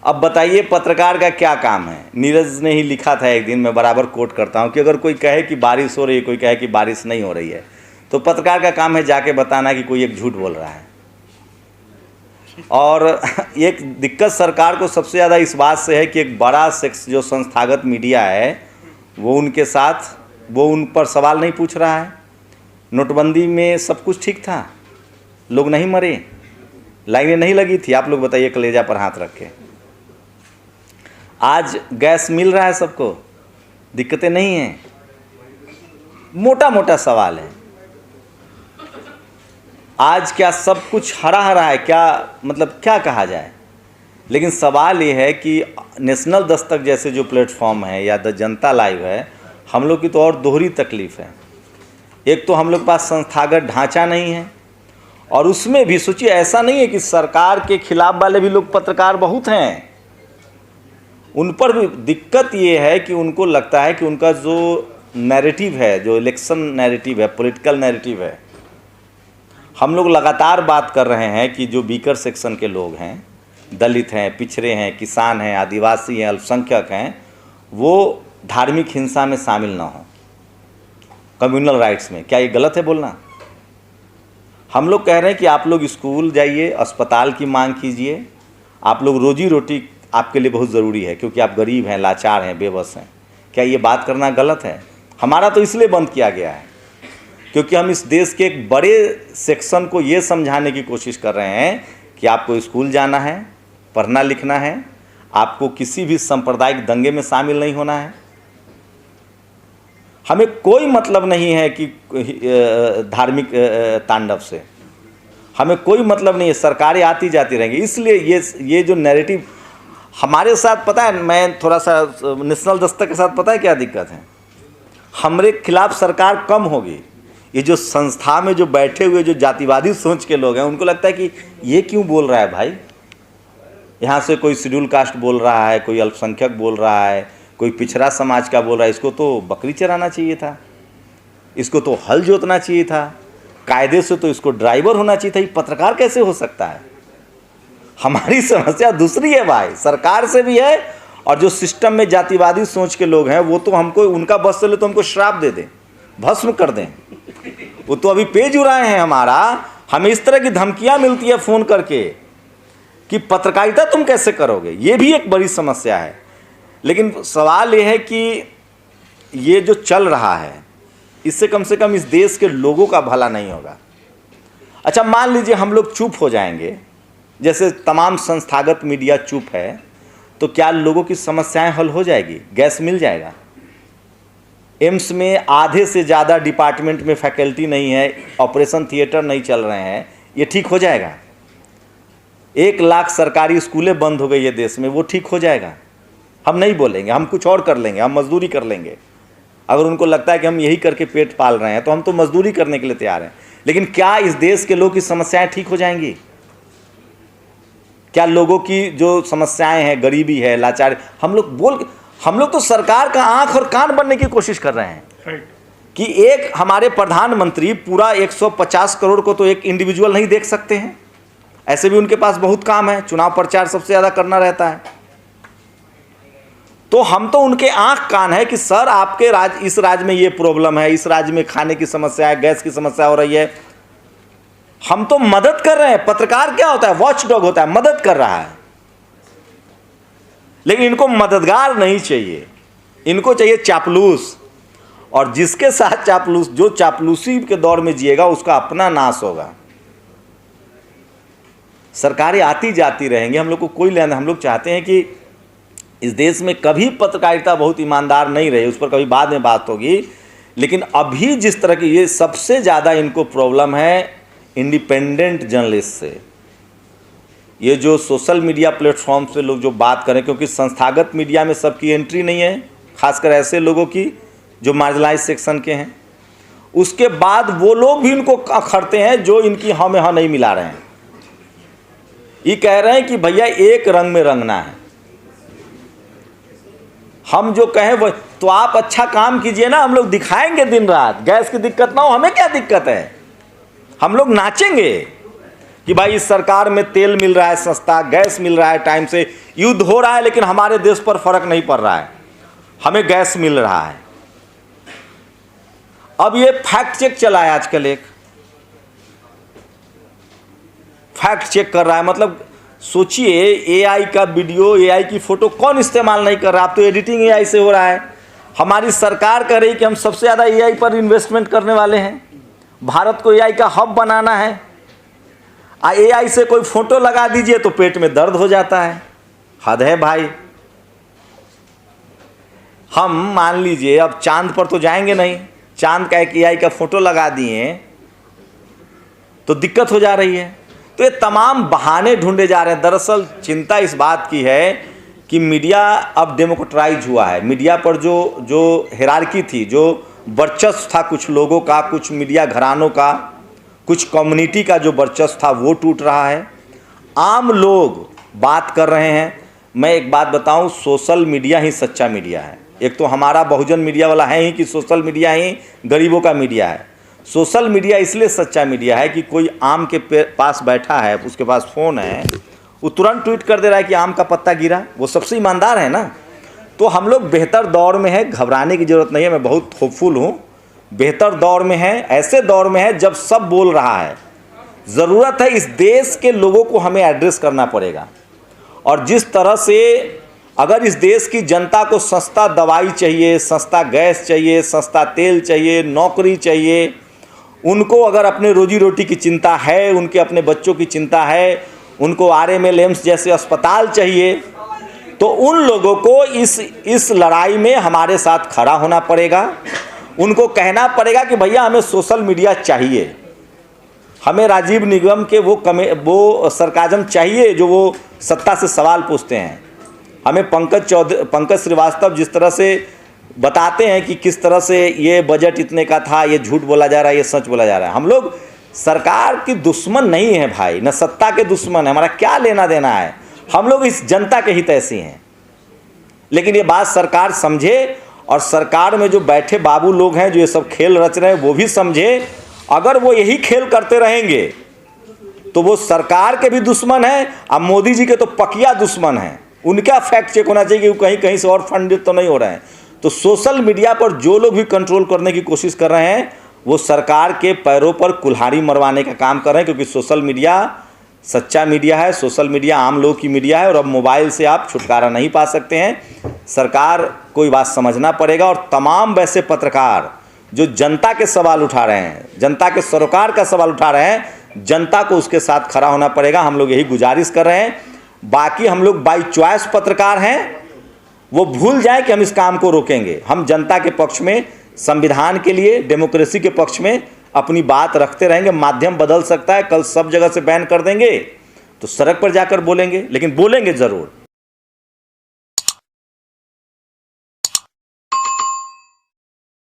अब बताइए पत्रकार का क्या काम है। नीरज ने ही लिखा था एक दिन, मैं बराबर कोट करता हूँ कि अगर कोई कहे कि बारिश हो रही है, कोई कहे कि बारिश नहीं हो रही है, तो पत्रकार का काम है जाके बताना कि कोई एक झूठ बोल रहा है। और एक दिक्कत सरकार को सबसे ज़्यादा इस बात से है कि एक बड़ा जो संस्थागत मीडिया है वो उनके साथ, वो उन पर सवाल नहीं पूछ रहा है। नोटबंदी में सब कुछ ठीक था, लोग नहीं मरे, लाइनें नहीं लगी थी। आप लोग बताइए कलेजा पर हाथ रख के। आज गैस मिल रहा है सबको, दिक्कतें नहीं हैं। मोटा मोटा सवाल है। आज क्या सब कुछ हरा हरा है क्या, मतलब क्या कहा जाए। लेकिन सवाल ये है कि नेशनल दस्तक जैसे जो प्लेटफॉर्म है या द जनता लाइव है, हम लोग की तो और दोहरी तकलीफ़ है। एक तो हम लोग के पास संस्थागत ढांचा नहीं है, और उसमें भी सोचिए ऐसा नहीं है कि सरकार के खिलाफ वाले भी लोग पत्रकार बहुत हैं, उन पर भी दिक्कत ये है कि उनको लगता है कि उनका जो नैरेटिव है, जो इलेक्शन नैरेटिव है, पॉलिटिकल नैरेटिव है, हम लोग लगातार बात कर रहे हैं कि जो वीकर सेक्शन के लोग हैं, दलित हैं, पिछड़े हैं, किसान हैं, आदिवासी हैं, अल्पसंख्यक हैं, वो धार्मिक हिंसा में शामिल ना हो, कम्युनल राइट्स में। क्या ये गलत है बोलना? हम लोग कह रहे हैं कि आप लोग स्कूल जाइए, अस्पताल की मांग कीजिए, आप लोग रोजी रोटी आपके लिए बहुत ज़रूरी है क्योंकि आप गरीब हैं, लाचार हैं, बेबस हैं। क्या ये बात करना गलत है? हमारा तो इसलिए बंद किया गया है क्योंकि हम इस देश के एक बड़े सेक्शन को ये समझाने की कोशिश कर रहे हैं कि आपको स्कूल जाना है, पढ़ना लिखना है, आपको किसी भी सांप्रदायिक दंगे में शामिल नहीं होना है। हमें कोई मतलब नहीं है कि धार्मिक तांडव से, हमें कोई मतलब नहीं है, सरकारें आती जाती रहेंगी। इसलिए ये जो नैरेटिव हमारे साथ, पता है, मैं थोड़ा सा नेशनल दस्तक के साथ पता है क्या दिक्कत है, हमारे खिलाफ सरकार कम होगी। ये जो संस्था में जो बैठे हुए जो जातिवादी सोच के लोग हैं, उनको लगता है कि ये क्यों बोल रहा है भाई, यहाँ से कोई शेड्यूल कास्ट बोल रहा है, कोई अल्पसंख्यक बोल रहा है, कोई पिछड़ा समाज का बोल रहा है, इसको तो बकरी चराना चाहिए था, इसको तो हल जोतना चाहिए था, कायदे से तो इसको ड्राइवर होना चाहिए था, ये पत्रकार कैसे हो सकता है। हमारी समस्या दूसरी है भाई, सरकार से भी है, और जो सिस्टम में जातिवादी सोच के लोग हैं वो तो हमको, उनका बस चले तो हमको श्राप दे दें, भस्म कर दें। वो तो अभी पेज उड़ाए हैं हमारा, हमें इस तरह की धमकियां मिलती है फ़ोन करके कि पत्रकारिता तुम कैसे करोगे। ये भी एक बड़ी समस्या है। लेकिन सवाल ये है कि ये जो चल रहा है इससे कम से कम इस देश के लोगों का भला नहीं होगा। अच्छा, मान लीजिए हम लोग चुप हो जाएंगे, जैसे तमाम संस्थागत मीडिया चुप है, तो क्या लोगों की समस्याएं हल हो जाएगी? गैस मिल जाएगा? एम्स में आधे से ज़्यादा डिपार्टमेंट में फैकल्टी नहीं है, ऑपरेशन थिएटर नहीं चल रहे हैं, ये ठीक हो जाएगा? 1 लाख सरकारी स्कूलें बंद हो गई है देश में, वो ठीक हो जाएगा? हम नहीं बोलेंगे, हम कुछ और कर लेंगे, हम मजदूरी कर लेंगे। अगर उनको लगता है कि हम यही करके पेट पाल रहे हैं तो हम तो मजदूरी करने के लिए तैयार हैं। लेकिन क्या इस देश के लोगों की समस्याएं ठीक हो जाएंगी? क्या लोगों की जो समस्याएं हैं, गरीबी है, लाचारी, हम लोग तो सरकार का आंख और कान बनने की कोशिश कर रहे हैं कि एक हमारे प्रधानमंत्री पूरा 150 करोड़ को तो एक इंडिविजुअल नहीं देख सकते हैं, ऐसे भी उनके पास बहुत काम है, चुनाव प्रचार सबसे ज़्यादा करना रहता है। तो हम तो उनके आंख कान है कि सर आपके इस राज्य में ये प्रॉब्लम है, इस राज्य में खाने की समस्या है, गैस की समस्या हो रही है, हम तो मदद कर रहे हैं। पत्रकार क्या होता है? वॉच डॉग होता है, मदद कर रहा है। लेकिन इनको मददगार नहीं चाहिए, इनको चाहिए चापलूस। और जिसके साथ चापलूस, जो चापलूसी के दौर में जिएगा उसका अपना नाश होगा। सरकारें आती जाती रहेंगी, हम लोग को कोई लेना। हम लोग चाहते हैं कि इस देश में कभी पत्रकारिता बहुत ईमानदार नहीं रही, उस पर कभी बाद में बात होगी। लेकिन अभी जिस तरह की, ये सबसे ज़्यादा इनको प्रॉब्लम है इंडिपेंडेंट जर्नलिस्ट से। ये जो सोशल मीडिया प्लेटफॉर्म से लोग जो बात करें, क्योंकि संस्थागत मीडिया में सबकी एंट्री नहीं है, खासकर ऐसे लोगों की जो मार्जिनलाइज सेक्शन के हैं। उसके बाद वो लोग भी इनको अखड़ते हैं जो इनकी हाँ में हाँ नहीं मिला रहे हैं। ये कह रहे हैं कि भैया एक रंग में रंगना है, हम जो कहें वो। तो आप अच्छा काम कीजिए ना, हम लोग दिखाएंगे दिन रात। गैस की दिक्कत ना हो, हमें क्या दिक्कत है, हम लोग नाचेंगे। कि भाई इस सरकार में तेल मिल रहा है सस्ता, गैस मिल रहा है टाइम से, युद्ध हो रहा है लेकिन हमारे देश पर फर्क नहीं पड़ रहा है, हमें गैस मिल रहा है। अब ये फैक्ट चेक चला है, आजकल एक फैक्ट चेक कर रहा है। मतलब सोचिए, एआई का वीडियो, एआई की फोटो कौन इस्तेमाल नहीं कर रहा। अब तो एडिटिंग एआई से हो रहा है। हमारी सरकार कह रही कि हम सबसे ज़्यादा एआई पर इन्वेस्टमेंट करने वाले हैं, भारत को एआई का हब बनाना है। एआई से कोई फोटो लगा दीजिए तो पेट में दर्द हो जाता है। हद है भाई। हम मान लीजिए अब चांद पर तो जाएंगे नहीं, चांद का एक एआई का फोटो लगा दिए तो दिक्कत हो जा रही है। तो ये तमाम बहाने ढूंढे जा रहे हैं। दरअसल चिंता इस बात की है कि मीडिया अब डेमोक्रेटाइज हुआ है। मीडिया पर जो हिरार्की थी, जो वर्चस्व था कुछ लोगों का, कुछ मीडिया घरानों का, कुछ कम्युनिटी का जो वर्चस्व था वो टूट रहा है। आम लोग बात कर रहे हैं। मैं एक बात बताऊं, सोशल मीडिया ही सच्चा मीडिया है। एक तो हमारा बहुजन मीडिया वाला है ही कि सोशल मीडिया ही गरीबों का मीडिया है। सोशल मीडिया इसलिए सच्चा मीडिया है कि कोई आम के पास बैठा है, उसके पास फ़ोन है, वो तुरंत ट्वीट कर दे रहा है कि आम का पत्ता गिरा। वो सबसे ईमानदार है ना। तो हम लोग बेहतर दौर में हैं, घबराने की ज़रूरत नहीं है। मैं बहुत होपफुल हूँ। बेहतर दौर में है, ऐसे दौर में है जब सब बोल रहा है। ज़रूरत है इस देश के लोगों को हमें एड्रेस करना पड़ेगा। और जिस तरह से अगर इस देश की जनता को सस्ता दवाई चाहिए, सस्ता गैस चाहिए, सस्ता तेल चाहिए, नौकरी चाहिए, उनको अगर अपने रोजी रोटी की चिंता है, उनके अपने बच्चों की चिंता है, उनको आरएमएल एम्स जैसे अस्पताल चाहिए, तो उन लोगों को इस लड़ाई में हमारे साथ खड़ा होना पड़ेगा। उनको कहना पड़ेगा कि भैया हमें सोशल मीडिया चाहिए, हमें राजीव निगम के वो सरकाजम चाहिए जो वो सत्ता से सवाल पूछते हैं। हमें पंकज श्रीवास्तव जिस तरह से बताते हैं कि किस तरह से ये बजट इतने का था, ये झूठ बोला जा रहा है, ये सच बोला जा रहा है। हम लोग सरकार की दुश्मन नहीं है भाई, न सत्ता के दुश्मन है। हमारा क्या लेना देना है, हम लोग इस जनता के हितैषी हैं। लेकिन ये बात सरकार समझे, और सरकार में जो बैठे बाबू लोग हैं जो ये सब खेल रच रहे हैं वो भी समझे। अगर वो यही खेल करते रहेंगे तो वो सरकार के भी दुश्मन हैं, अब मोदी जी के तो पकिया दुश्मन हैं। उनका फैक्ट चेक होना चाहिए कि वो कहीं कहीं से और फंडित तो नहीं हो रहे हैं। तो सोशल मीडिया पर जो लोग भी कंट्रोल करने की कोशिश कर रहे हैं वो सरकार के पैरों पर कुल्हाड़ी मरवाने का काम कर रहे हैं, क्योंकि सोशल मीडिया सच्चा मीडिया है, सोशल मीडिया आम लोग की मीडिया है। और अब मोबाइल से आप छुटकारा नहीं पा सकते हैं। सरकार को ये बात समझना पड़ेगा। और तमाम वैसे पत्रकार जो जनता के सवाल उठा रहे हैं, जनता के सरोकार का सवाल उठा रहे हैं, जनता को उसके साथ खड़ा होना पड़ेगा। हम लोग यही गुजारिश कर रहे हैं। बाकी हम लोग बाई चॉइस पत्रकार हैं, वो भूल जाएं कि हम इस काम को रोकेंगे। हम जनता के पक्ष में, संविधान के लिए, डेमोक्रेसी के पक्ष में अपनी बात रखते रहेंगे। माध्यम बदल सकता है, कल सब जगह से बैन कर देंगे तो सड़क पर जाकर बोलेंगे, लेकिन बोलेंगे ज़रूर।